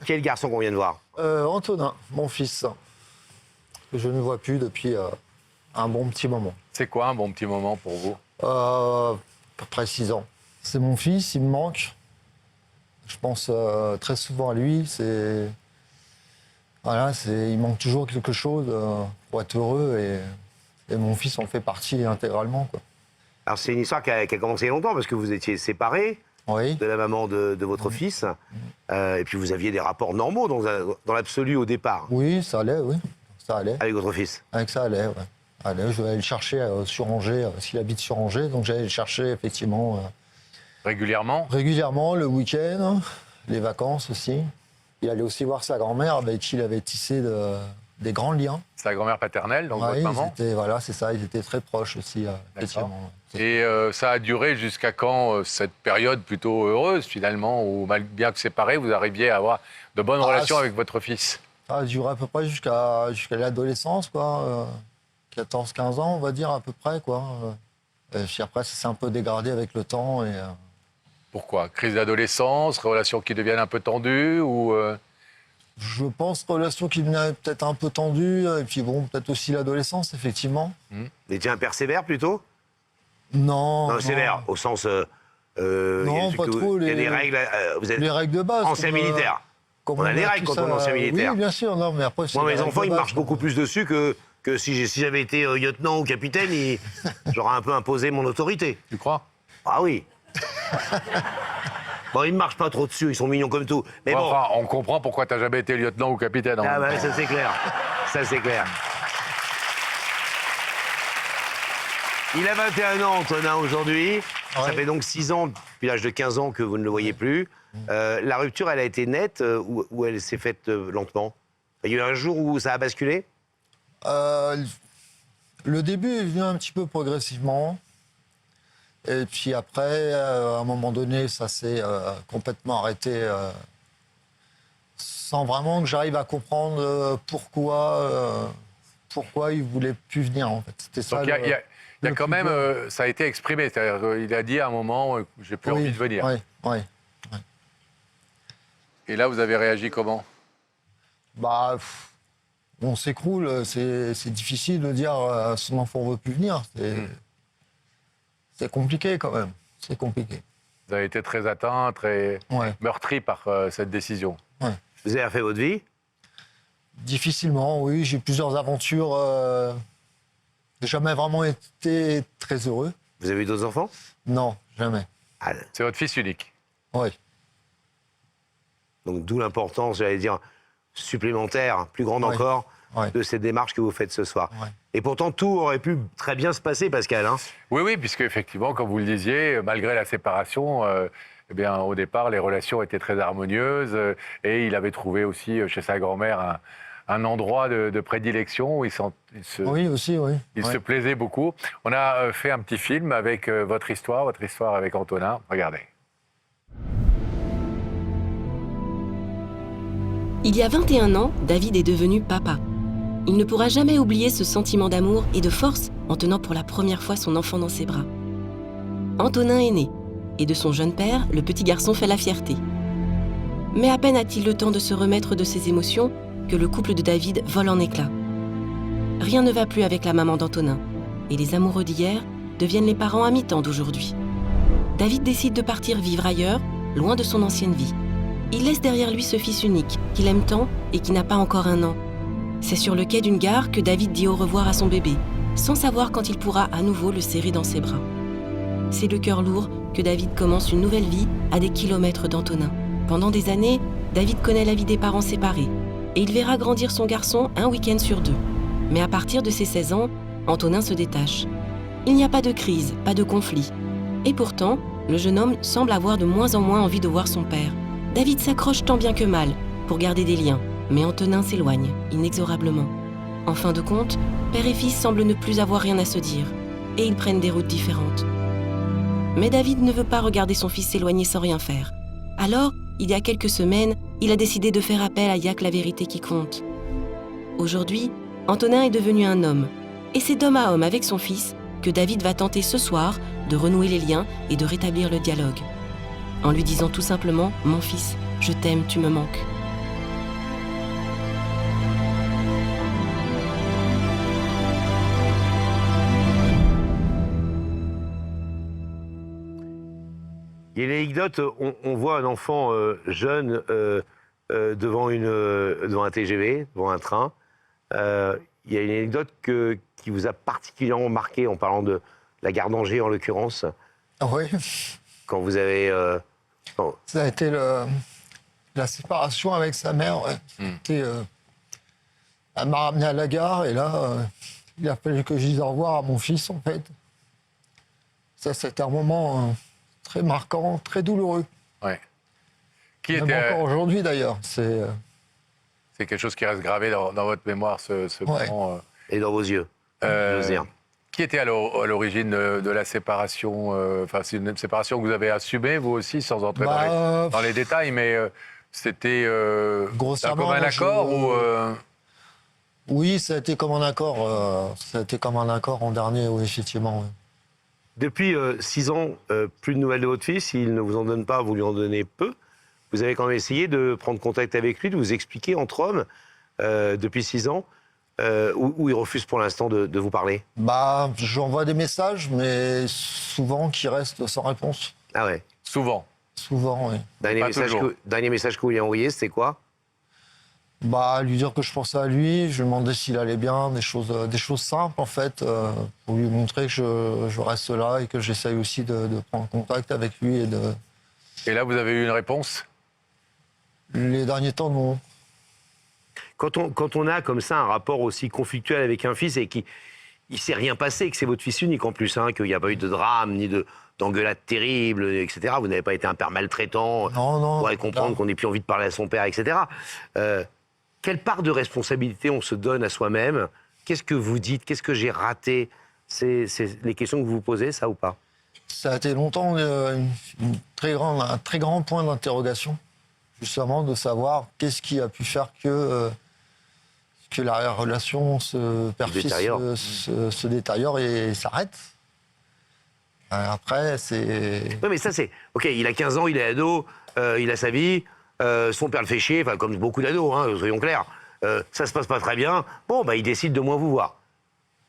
Quel garçon qu'on vient de voir? Antonin, mon fils, que je ne vois plus depuis un bon petit moment. C'est quoi un bon petit moment pour vous? À peu près 6 ans. C'est mon fils, il me manque. Je pense très souvent à lui. Voilà, il manque toujours quelque chose pour être heureux et mon fils en fait partie intégralement, quoi. Alors, c'est une histoire qui a commencé il y a longtemps parce que vous étiez séparés Oui. de la maman de votre fils. Et puis, vous aviez des rapports normaux dans l'absolu au départ Oui, ça allait, oui. Ça allait. avec votre fils. Avec ça allait, ouais. Allez, je vais aller le chercher sur Angers, s'il habite sur Angers. Donc j'allais le chercher effectivement Régulièrement? régulièrement le week-end, les vacances aussi. Il allait aussi voir sa grand-mère avec qui il avait tissé des grands liens. Sa grand-mère paternelle, donc votre maman? Voilà, c'est ça, ils étaient très proches aussi, effectivement. Et ça a duré jusqu'à quand, cette période plutôt heureuse, finalement, où, bien que séparés, vous arriviez à avoir de bonnes relations avec votre fils? Ça a duré à peu près jusqu'à l'adolescence, quoi. 14-15 ans, on va dire, à peu près, quoi. Et puis après, ça s'est un peu dégradé avec le temps. Pourquoi? Crise d'adolescence, relations qui deviennent un peu tendues ou Je pense relation qui devenait peut-être un peu tendue, et puis bon, peut-être aussi l'adolescence, effectivement. Vous étiez un père sévère plutôt? Non. Non, sévère, au sens. Non, pas trop. Il y a des règles. Vous êtes Les règles de base. ancien militaire. On a des règles quand on est ancien militaire. Oui, bien sûr. Non, mais après, Moi, mes enfants, ils marchent beaucoup plus dessus que si j'avais été lieutenant ou capitaine, j'aurais un peu imposé mon autorité. tu crois? Ah oui. Bon, ils ne marchent pas trop dessus, ils sont mignons comme tout. Mais bon. Enfin, on comprend pourquoi tu n'as jamais été lieutenant ou capitaine. Ah bah, ça c'est clair. Ça c'est clair. Il a 21 ans, Antonin, aujourd'hui. Ça fait donc 6 ans, depuis l'âge de 15 ans, que vous ne le voyez plus. La rupture, elle a été nette ou elle s'est faite lentement? Il y a eu un jour où ça a basculé? Le début est venu un petit peu progressivement. Et puis après, à un moment donné, ça s'est complètement arrêté sans vraiment que j'arrive à comprendre pourquoi il voulait plus venir, en fait. C'était ça. Donc il y a quand même, ça a été exprimé. C'est-à-dire, il a dit à un moment, j'ai plus envie de venir. Oui. Et là, vous avez réagi comment? Bah, on s'écroule. C'est difficile de dire à son enfant ne veut plus venir. C'est compliqué quand même. C'est compliqué. Vous avez été très atteint, très meurtri par cette décision. Ouais. Vous avez refait votre vie? Difficilement, oui. J'ai eu plusieurs aventures. J'ai jamais vraiment été très heureux. Vous avez eu d'autres enfants? Non, jamais. Ah, C'est votre fils unique? Oui. donc d'où l'importance, j'allais dire, supplémentaire, plus grande encore, de cette démarche que vous faites ce soir. Ouais. Et pourtant, tout aurait pu très bien se passer, Pascal. Hein. Oui, puisque effectivement, comme vous le disiez, malgré la séparation, eh bien, au départ, les relations étaient très harmonieuses et il avait trouvé aussi chez sa grand-mère un endroit de prédilection où il se plaisait beaucoup. On a fait un petit film avec votre histoire avec Antonin. Regardez. Il y a 21 ans, David est devenu papa. Il ne pourra jamais oublier ce sentiment d'amour et de force en tenant pour la première fois son enfant dans ses bras. Antonin est né, et de son jeune père, le petit garçon fait la fierté. Mais à peine a-t-il le temps de se remettre de ses émotions que le couple de David vole en éclats. Rien ne va plus avec la maman d'Antonin, et les amoureux d'hier deviennent les parents à mi-temps d'aujourd'hui. David décide de partir vivre ailleurs, loin de son ancienne vie. Il laisse derrière lui ce fils unique, qu'il aime tant et qui n'a pas encore 1 an. C'est sur le quai d'une gare que David dit au revoir à son bébé, sans savoir quand il pourra à nouveau le serrer dans ses bras. C'est le cœur lourd que David commence une nouvelle vie à des kilomètres d'Antonin. Pendant des années, David connaît la vie des parents séparés, et il verra grandir son garçon un week-end sur 2. Mais à partir de ses 16 ans, Antonin se détache. Il n'y a pas de crise, pas de conflit. Et pourtant, le jeune homme semble avoir de moins en moins envie de voir son père. David s'accroche tant bien que mal pour garder des liens, mais Antonin s'éloigne, inexorablement. En fin de compte, père et fils semblent ne plus avoir rien à se dire, et ils prennent des routes différentes. Mais David ne veut pas regarder son fils s'éloigner sans rien faire. Alors, il y a quelques semaines, il a décidé de faire appel à Yac la vérité qui compte. Aujourd'hui, Antonin est devenu un homme, et c'est d'homme à homme avec son fils que David va tenter ce soir de renouer les liens et de rétablir le dialogue. En lui disant tout simplement « Mon fils, je t'aime, tu me manques ». Il y a une anecdote, on voit un enfant jeune devant un TGV, devant un train. Il y a une anecdote qui vous a particulièrement marqué en parlant de la gare d'Angers en l'occurrence, Oui, quand vous avez... ça a été la séparation avec sa mère. Ouais. Elle m'a ramené à la gare et là, il a fallu que je dise au revoir à mon fils, en fait. Ça, c'était un moment très marquant, très douloureux. Ouais. Même encore aujourd'hui, d'ailleurs. C'est quelque chose qui reste gravé dans votre mémoire, ce Ouais. moment. Et dans vos yeux, j'ose dire. Qui était à l'origine de la séparation Enfin, c'est une séparation que vous avez assumée, vous aussi, sans entrer dans les détails, mais c'était grossièrement, comme un moi, accord ou Oui, ça a été comme un accord. Ça a été comme un accord en dernier, oui, effectivement. Oui. Depuis 6 ans, plus de nouvelles de votre fils, il ne vous en donne pas, vous lui en donnez peu. Vous avez quand même essayé de prendre contact avec lui, de vous expliquer entre hommes depuis 6 ans, où il refuse pour l'instant de vous parler. Bah, j'envoie des messages, mais souvent qui restent sans réponse. Ah ouais. souvent. Souvent, oui. Dernier message que vous lui avez envoyé, c'était quoi? Bah, lui dire que je pensais à lui, je lui demandais s'il allait bien, des choses simples, en fait, pour lui montrer que je reste là et que j'essaye aussi de prendre contact avec lui. Et là, vous avez eu une réponse? Les derniers temps, non. Quand on a comme ça un rapport aussi conflictuel avec un fils et qu'il ne s'est rien passé, que c'est votre fils unique en plus, hein, qu'il n'y a pas eu de drame, ni d'engueulade terrible, etc. Vous n'avez pas été un père maltraitant. Non. On pourrait comprendre qu'on n'ait plus envie de parler à son père, etc. Quelle part de responsabilité on se donne à soi-même? Qu'est-ce que vous dites? Qu'est-ce que j'ai raté? C'est les questions que vous vous posez, ça ou pas? Ça a été longtemps un très grand point d'interrogation, justement, de savoir qu'est-ce qui a pu faire que la relation se détériore et s'arrête. Après, c'est... Oui, mais ça, c'est... OK, il a 15 ans, il est ado, il a sa vie, son père le fait chier, enfin, comme beaucoup d'ados, hein, soyons clairs. Ça se passe pas très bien. Bon, bah, il décide de moins vous voir.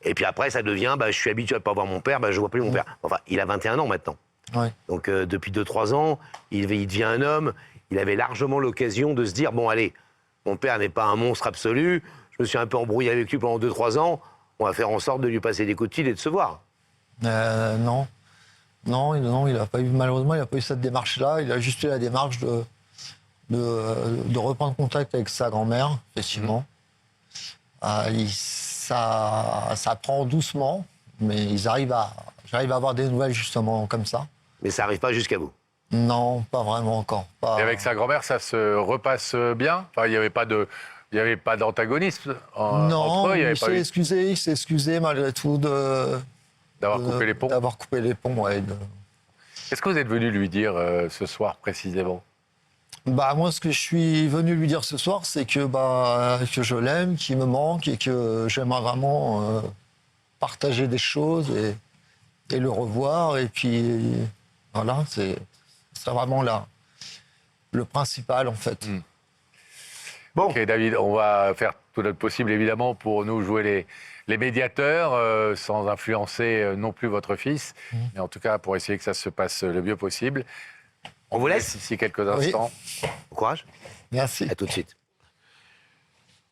Et puis après, ça devient, bah, je suis habitué à pas voir mon père, bah, je vois plus mon père. Enfin, il a 21 ans maintenant. Ouais. Donc, depuis 2-3 ans, il devient un homme. Il avait largement l'occasion de se dire, bon, allez, mon père n'est pas un monstre absolu. Je me suis un peu embrouillé avec lui pendant 2-3 ans. On va faire en sorte de lui passer des coups de fil et de se voir. Non, il a pas eu, malheureusement, il n'a pas eu cette démarche-là. Il a juste eu la démarche de reprendre contact avec sa grand-mère, effectivement. Ça prend doucement, mais j'arrive à avoir des nouvelles, justement, comme ça. Mais ça n'arrive pas jusqu'à vous. Non, pas vraiment encore. Et avec sa grand-mère, ça se repasse bien? Enfin, il n'y avait pas d'antagonisme entre eux? Il s'est excusé malgré tout D'avoir coupé les ponts? D'avoir coupé les ponts, ouais. Qu'est-ce que vous êtes venu lui dire ce soir précisément? Bah, moi, ce que je suis venu lui dire ce soir, c'est que je l'aime, qu'il me manque et que j'aimerais vraiment partager des choses et le revoir. Et puis, voilà, c'est vraiment là le principal, en fait. Bon. Ok, David, on va faire tout notre possible, évidemment, pour nous jouer les médiateurs, sans influencer non plus votre fils, mais en tout cas, pour essayer que ça se passe le mieux possible. On vous laisse ici quelques instants. Bon courage. Merci. À tout de suite.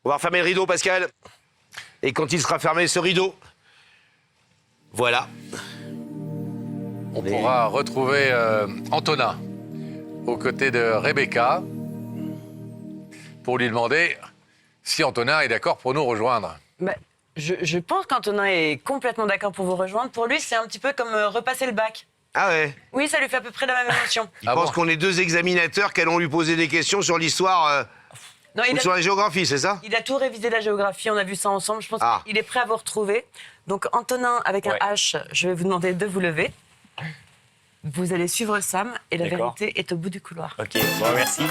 On va refermer le rideau, Pascal. Et quand il sera fermé, ce rideau, voilà. On pourra retrouver Antonin aux côtés de Rebecca pour lui demander si Antonin est d'accord pour nous rejoindre. Bah, je pense qu'Antonin est complètement d'accord pour vous rejoindre. Pour lui, c'est un petit peu comme repasser le bac. Ah ouais. Oui, ça lui fait à peu près la même émotion. Il pense qu'on est deux examinateurs qui allons lui poser des questions sur l'histoire Non, ou sur la géographie, c'est ça? il a tout révisé la géographie, on a vu ça ensemble. Je pense qu'il est prêt à vous retrouver. Donc Antonin, avec un H, je vais vous demander de vous lever. Vous allez suivre Sam et la vérité est au bout du couloir. Ok, bon, merci.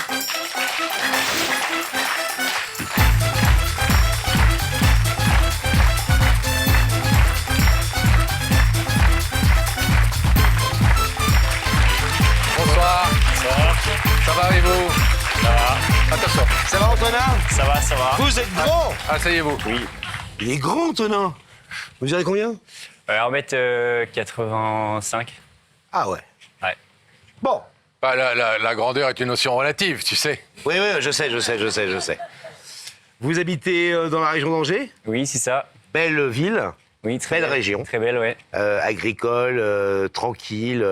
Bonsoir. Ça va et vous? Ça va. Attention. Ça va, Antonin? Ça va, ça va. Vous êtes grand. Asseyez-vous. Oui. Il est grand, Antonin. Vous direz combien? 1m85. Ah ouais. Ouais. Bon, Bah, la grandeur est une notion relative, tu sais. Oui, je sais. Vous habitez dans la région d'Angers? Oui, c'est ça. Belle ville, Oui, très belle région. Très belle, ouais. Agricole, tranquille.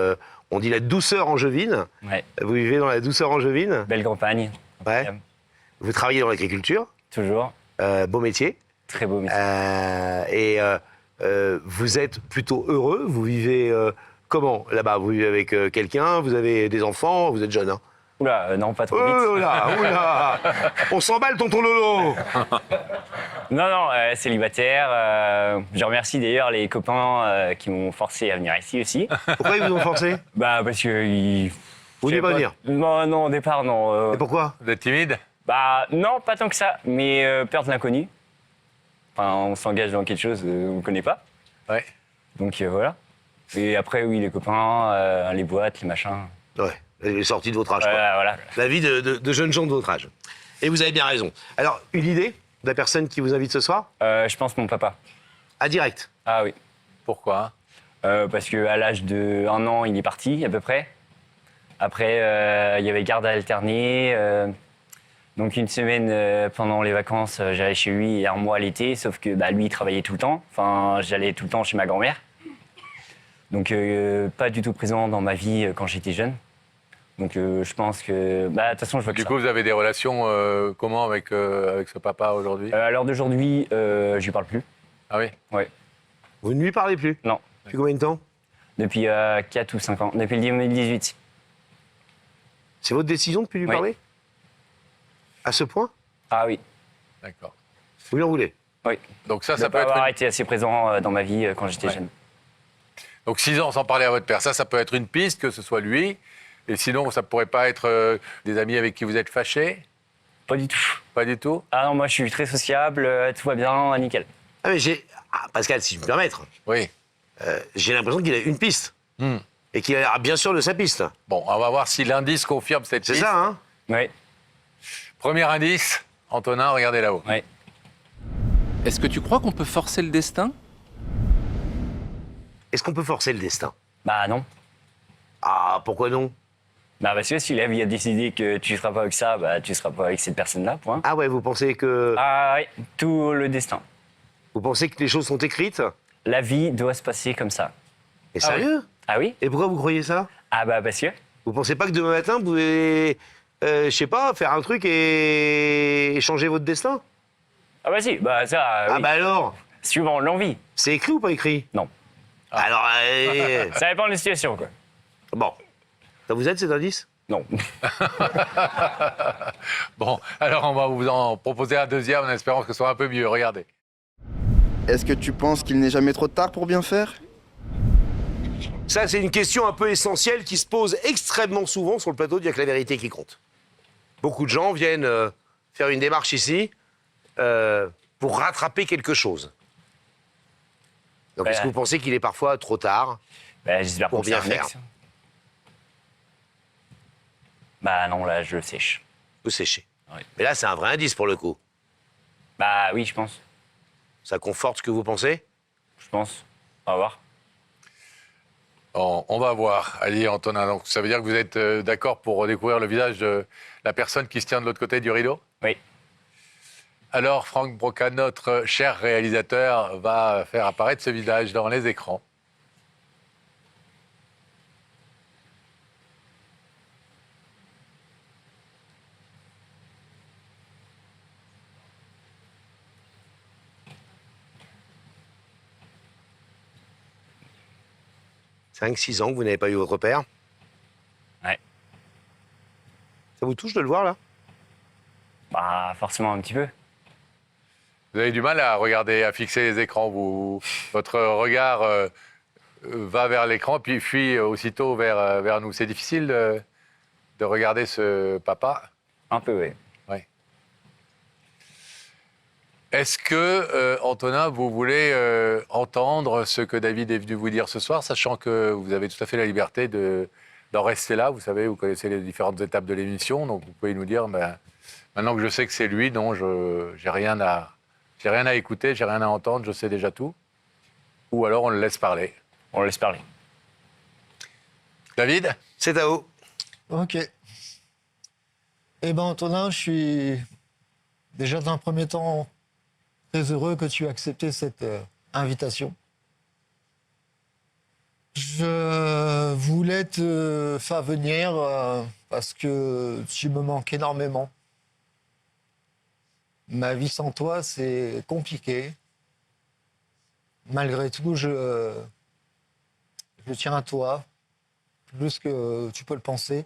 On dit la douceur angevine. Ouais. Vous vivez dans la douceur angevine? Belle campagne. Ouais. Vous travaillez dans l'agriculture, Toujours. beau métier. Très beau métier. Vous êtes plutôt heureux. Vous vivez comment là-bas? Vous vivez avec quelqu'un? Vous avez des enfants? Vous êtes jeune, hein? Oula, non, pas trop vite. Oh là. On s'emballe, tonton Lolo. Non, célibataire. Je remercie d'ailleurs les copains qui m'ont forcé à venir ici aussi. Pourquoi ils vous ont forcé? Bah, parce que... Vous vouliez pas venir? Non, au départ, non. Et pourquoi? Vous êtes timide? Bah, non, pas tant que ça, mais peur de l'inconnu. Enfin, on s'engage dans quelque chose qu'on ne connaît pas. Ouais. Donc voilà. Et après, oui, les copains, les boîtes, les machins. Ouais, les sorties de votre âge, quoi. Voilà. La vie de jeunes gens de votre âge. Et vous avez bien raison. Alors, une idée de la personne qui vous invite ce soir? Je pense mon papa. À direct. Ah oui. Pourquoi? Parce qu'à l'âge de 1 an, il est parti, à peu près. Après, il y avait garde alternée. Donc une semaine pendant les vacances, j'allais chez lui et 1 mois l'été, sauf que lui, il travaillait tout le temps. Enfin, j'allais tout le temps chez ma grand-mère. Donc pas du tout présent dans ma vie quand j'étais jeune. Donc je pense que... de toute façon, je vois que Du coup, vous avez des relations comment avec ce papa aujourd'hui? à l'heure d'aujourd'hui, je lui parle plus. Ah oui? Ouais. Vous ne lui parlez plus? Non. Depuis combien de temps? Depuis 4 ou 5 ans. Depuis le 2018. C'est votre décision de ne plus lui Oui. parler? À ce point? Ah oui. D'accord. Vous lui en voulez? Oui. Donc ça De peut pas être... avoir été assez présent dans ma vie quand j'étais Ouais. jeune. Donc 6 ans sans parler à votre père, ça peut être une piste, que ce soit lui. Et sinon, ça pourrait pas être des amis avec qui vous êtes fâchés? Pas du tout. Pas du tout? Ah non, moi je suis très sociable, tout va bien, nickel. Ah mais Pascal, si je peux me permettre, Oui. j'ai l'impression qu'il a une piste. Hmm. Et qu'il a l'air bien sûr de sa piste. Bon, on va voir si l'indice confirme cette C'est piste. ça, hein? Oui. Premier indice, Antonin, regardez là-haut. Oui. Est-ce que tu crois qu'on peut forcer le destin? Est-ce qu'on peut forcer le destin? Bah non. Ah, pourquoi non? Parce que si la vie a décidé que tu seras pas avec ça, tu seras pas avec cette personne-là, point. Ah ouais, vous pensez que Ah oui, tout le destin. les choses sont écrites? La vie doit se passer comme ça. Et sérieux? Ah oui? Et pourquoi vous croyez ça? Ah parce que... Vous pensez pas que demain matin, vous pouvez, je sais pas, faire un truc et changer votre destin? Ah bah si, ça, Ah oui. bah alors? Suivant l'envie. C'est écrit ou pas écrit? Non. Alors, Ça dépend de la situation, quoi. bon. Ça vous aide cet indice? Non. Bon, alors on va vous en proposer un deuxième en espérant que ce soit un peu mieux. Regardez. Est-ce que tu penses qu'il n'est jamais trop tard pour bien faire? Ça, c'est une question un peu essentielle qui se pose extrêmement souvent sur le plateau d'Il y a que la vérité qui compte. Beaucoup de gens viennent faire une démarche ici pour rattraper quelque chose. Donc, est-ce que vous pensez qu'il est parfois trop tard? J'espère Pour que c'est bien un faire. ex. Non, là, je le sèche. Vous séchez. Oui. Mais là, c'est un vrai indice pour le coup. Oui, je pense. Ça conforte ce que vous pensez? Je pense. On va voir. On va voir. Allez, Antonin, donc ça veut dire que vous êtes d'accord pour redécouvrir le visage de la personne qui se tient de l'autre côté du rideau? Oui. Alors, Franck Broca, notre cher réalisateur, va faire apparaître ce visage dans les écrans. Ça 5-6 ans que vous n'avez pas eu votre père. Ouais. Ça vous touche de le voir, là? Forcément un petit peu. Vous avez du mal à regarder, à fixer les écrans. Votre regard va vers l'écran, puis fuit aussitôt vers nous. C'est difficile de regarder ce papa. Un peu, oui. Ouais. Est-ce que, Antonin, vous voulez entendre ce que David est venu vous dire ce soir, sachant que vous avez tout à fait la liberté d'en rester là. Vous savez, vous connaissez les différentes étapes de l'émission, donc vous pouvez nous dire, maintenant que je sais que c'est lui, non, j'ai rien à écouter, j'ai rien à entendre, je sais déjà tout. Ou alors on le laisse parler. On le laisse parler. David? C'est à vous. Ok. Eh ben, Antonin, je suis déjà dans un premier temps très heureux que tu aies accepté cette invitation. Je voulais te faire venir parce que tu me manques énormément. Ma vie sans toi, c'est compliqué. Malgré tout, je tiens à toi, plus que tu peux le penser.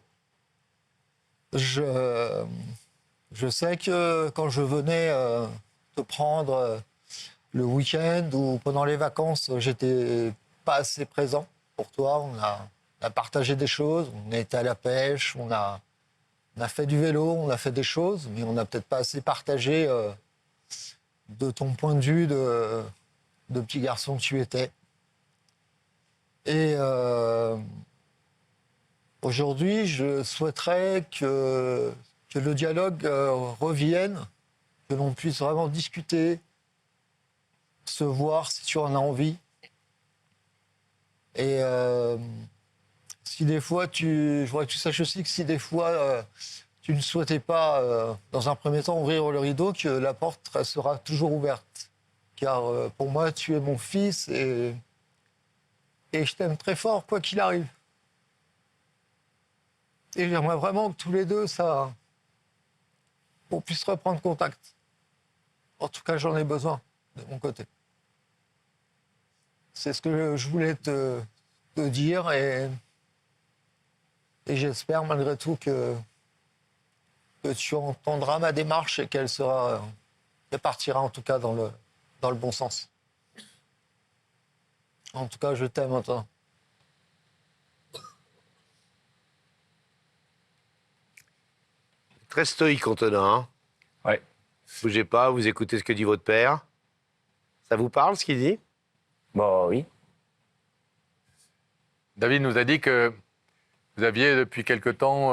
Je sais que quand je venais te prendre le week-end ou pendant les vacances, j'étais pas assez présent pour toi. On a partagé des choses, on a été à la pêche, on a fait du vélo, on a fait des choses, mais on n'a peut-être pas assez partagé de ton point de vue de petit garçon que tu étais. Et aujourd'hui, je souhaiterais que le dialogue revienne, que l'on puisse vraiment discuter, se voir si tu en as envie. Et si des fois, je voudrais que tu saches aussi que si des fois tu ne souhaitais pas, dans un premier temps, ouvrir le rideau, que la porte restera toujours ouverte. Car pour moi, tu es mon fils et je t'aime très fort, quoi qu'il arrive. Et j'aimerais vraiment que tous les deux, on puisse reprendre contact. En tout cas, j'en ai besoin de mon côté. C'est ce que je voulais te dire et j'espère malgré tout que tu entendras ma démarche et qu'elle partira en tout cas dans le bon sens. En tout cas, je t'aime, Antonin. Très stoïque, Antonin. Hein. Ouais. Bougez pas, vous écoutez ce que dit votre père. Ça vous parle, ce qu'il dit? Bon, oui. David nous a dit que vous aviez depuis quelque temps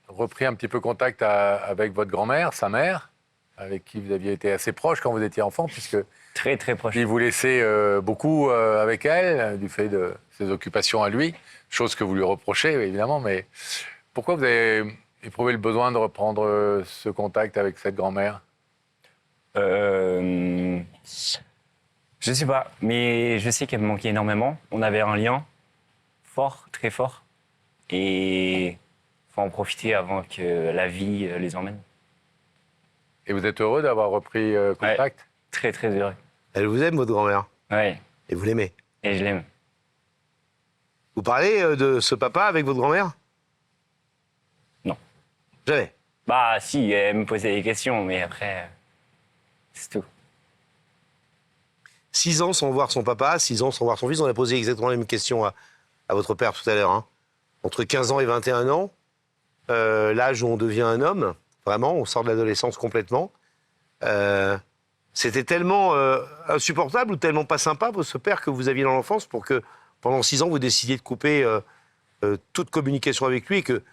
repris un petit peu contact avec votre grand-mère, sa mère, avec qui vous aviez été assez proche quand vous étiez enfant, puisque Très, très proche. il vous laissait beaucoup avec elle, du fait de ses occupations à lui, chose que vous lui reprochez, évidemment, mais pourquoi vous avez éprouvé le besoin de reprendre ce contact avec cette grand-mère? Je sais pas, mais je sais qu'elle me manquait énormément. On avait un lien fort, très fort. Et faut en profiter avant que la vie les emmène. Et vous êtes heureux d'avoir repris contact? Ouais, très, très heureux. Elle vous aime, votre grand-mère? Ouais, Et vous l'aimez? et je l'aime. Vous parlez de ce papa avec votre grand-mère? Non. Jamais? Bah si, elle me posait des questions, mais après, c'est tout. 6 ans sans voir son papa, 6 ans sans voir son fils. On a posé exactement la même question à votre père tout à l'heure. Hein. Entre 15 ans et 21 ans, l'âge où on devient un homme, vraiment, on sort de l'adolescence complètement. C'était tellement insupportable ou tellement pas sympa, ce père que vous aviez dans l'enfance, pour que pendant 6 ans, vous décidiez de couper toute communication avec lui et que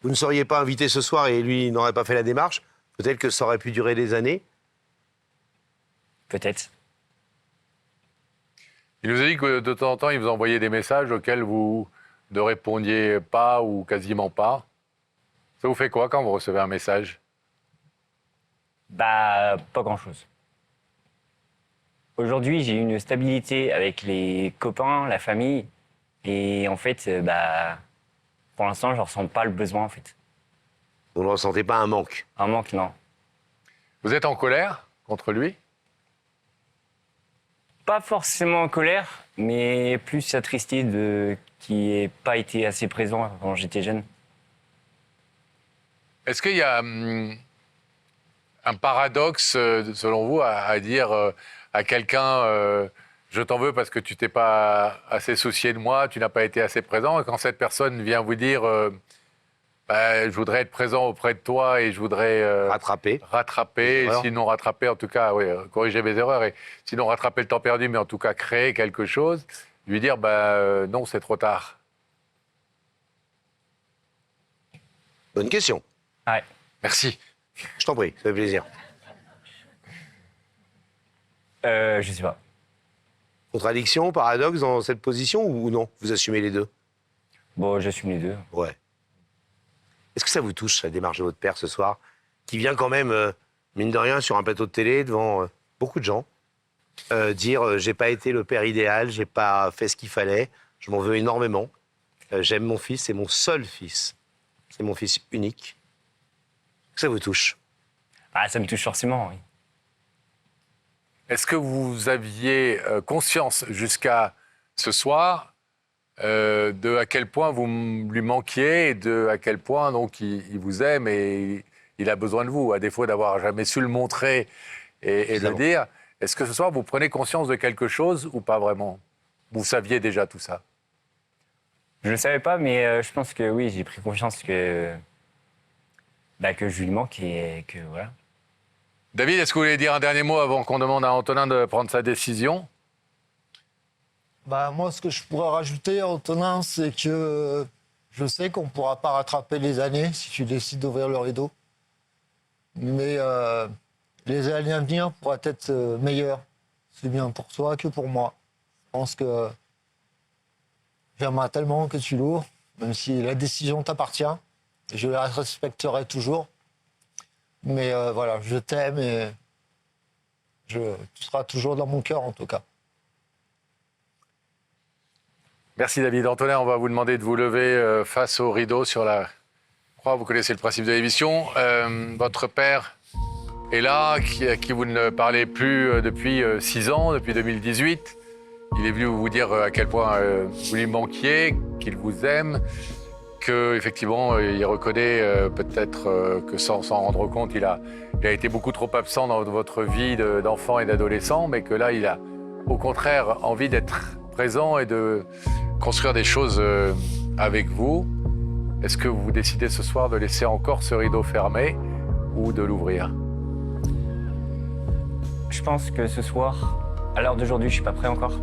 vous ne seriez pas invité ce soir et lui n'aurait pas fait la démarche. Peut-être que ça aurait pu durer des années. Peut-être. Il nous a dit que de temps en temps, il vous envoyait des messages auxquels vous ne répondiez pas ou quasiment pas. Ça vous fait quoi quand vous recevez un message? Bah, pas grand-chose. Aujourd'hui, j'ai une stabilité avec les copains, la famille. Et en fait, bah, pour l'instant, je ne ressens pas le besoin, en fait. Vous ne ressentez pas un manque? Un manque, non. Vous êtes en colère contre lui? Pas forcément en colère, mais plus attristé de qu'il n'ait pas été assez présent quand j'étais jeune. Est-ce qu'il y a un paradoxe, selon vous, à dire à quelqu'un je t'en veux parce que tu t'es pas assez soucié de moi, tu n'as pas été assez présent, et quand cette personne vient vous dire bah, je voudrais être présent auprès de toi et je voudrais rattraper, sinon rattraper, en tout cas, oui, corriger mes erreurs, et sinon rattraper le temps perdu, mais en tout cas créer quelque chose, lui dire bah, non, c'est trop tard. Bonne question. Ouais. Merci. Je t'en prie, ça fait plaisir. Je sais pas. Contradiction, paradoxe dans cette position ou non? Vous assumez les deux? Bon, j'assume les deux. Ouais. Est-ce que ça vous touche, la démarche de votre père ce soir, qui vient quand même, mine de rien, sur un plateau de télé, devant beaucoup de gens, dire j'ai pas été le père idéal, j'ai pas fait ce qu'il fallait, je m'en veux énormément, j'aime mon fils, c'est mon seul fils, c'est mon fils unique. Est-ce que ça vous touche? Ah, ça me touche forcément, oui. Est-ce que vous aviez conscience jusqu'à ce soir de à quel point vous lui manquiez et de à quel point donc il vous aime et il a besoin de vous, à défaut d'avoir jamais su le montrer et de le dire? Est-ce que ce soir vous prenez conscience de quelque chose ou pas vraiment? Vous saviez déjà tout ça? Je ne le savais pas, mais je pense que oui, j'ai pris confiance que je lui manque et que voilà. David, est-ce que vous voulez dire un dernier mot avant qu'on demande à Antonin de prendre sa décision? Bah, moi, ce que je pourrais rajouter, Antonin, c'est que je sais qu'on ne pourra pas rattraper les années si tu décides d'ouvrir le rideau. Mais les années à venir pourraient être meilleures. C'est bien pour toi que pour moi. Je pense que j'aimerais tellement que tu l'ouvres, même si la décision t'appartient. Je la respecterai toujours. Mais voilà, je t'aime et tu seras toujours dans mon cœur, en tout cas. Merci David. Antonin, on va vous demander de vous lever face au rideau sur la croix. Vous connaissez le principe de l'émission. Votre père est là, à qui vous ne parlez plus depuis 6 ans, depuis 2018. Il est venu vous dire à quel point vous lui manquiez, qu'il vous aime, qu'effectivement, il reconnaît peut-être que sans s'en rendre compte, il a été beaucoup trop absent dans votre vie d'enfant et d'adolescent, mais que là, il a au contraire envie d'être présent et de construire des choses avec vous. Est-ce que vous décidez ce soir de laisser encore ce rideau fermé ou de l'ouvrir? Je pense que ce soir, à l'heure d'aujourd'hui, je suis pas prêt encore.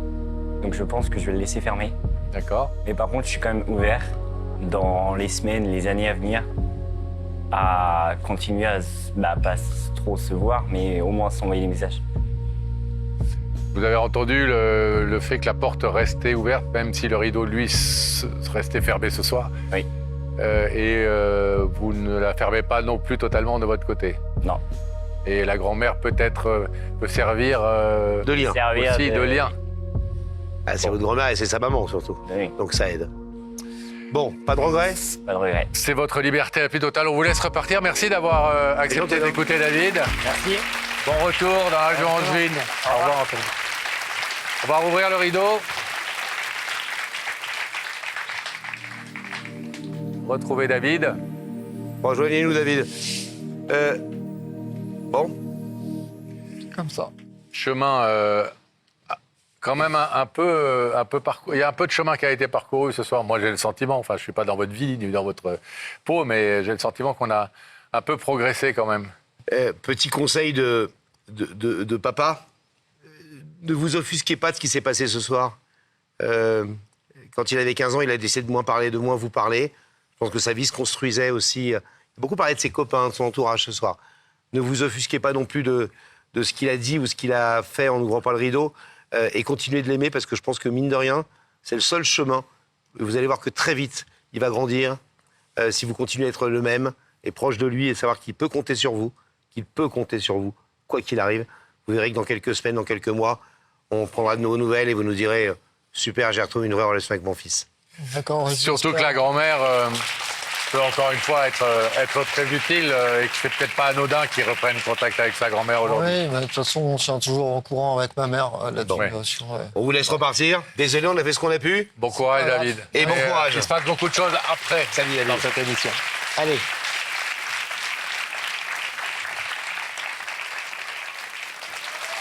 Donc je pense que je vais le laisser fermer. D'accord. Mais par contre, je suis quand même ouvert dans les semaines, les années à venir, à continuer à pas trop se voir, mais au moins s'envoyer des messages. Vous avez entendu le fait que la porte restait ouverte, même si le rideau, lui, restait fermé ce soir. Oui. Vous ne la fermez pas non plus totalement de votre côté. Non. Et la grand-mère peut-être peut servir De lien. aussi de lien. Ah, c'est votre grand-mère et c'est sa maman surtout. Oui. Donc ça aide. Bon, pas de regrets? Pas de regret. C'est votre liberté la plus totale. On vous laisse repartir. Merci d'avoir accepté d'écouter David. Merci. Bon retour dans la région angevine. Au revoir, Antoine. On va rouvrir le rideau. Retrouver David. Rejoignez-nous, David. Bon, Comme ça. Chemin quand même un peu parcouru. Il y a un peu de chemin qui a été parcouru ce soir. Moi, j'ai le sentiment, enfin, je ne suis pas dans votre vie ni dans votre peau, mais j'ai le sentiment qu'on a un peu progressé quand même. petit conseil de papa, ne vous offusquez pas de ce qui s'est passé ce soir. Quand il avait 15 ans, il a décidé de moins parler, de moins vous parler. Je pense que sa vie se construisait aussi. Il a beaucoup parlé de ses copains, de son entourage ce soir. Ne vous offusquez pas non plus de ce qu'il a dit ou ce qu'il a fait en n'ouvrant pas le rideau. Et continuez de l'aimer parce que je pense que, mine de rien, c'est le seul chemin. Vous allez voir que très vite, il va grandir si vous continuez à être le même et proche de lui et savoir qu'il peut compter sur vous, quoi qu'il arrive. Vous verrez que dans quelques semaines, dans quelques mois, on prendra de nos nouvelles et vous nous direz « Super, j'ai retrouvé une vraie relation avec mon fils ». D'accord. Surtout que la grand-mère peut encore une fois être très utile et que c'est peut-être pas anodin qu'il reprenne contact avec sa grand-mère aujourd'hui. Oui, mais de toute façon, on tient toujours en courant avec ma mère là-dessus. Ouais. On vous laisse repartir. Désolé, on a fait ce qu'on a pu. Bon courage, David. Et bon courage. Il se passe beaucoup de choses après Salut, David. dans cette émission. Allez.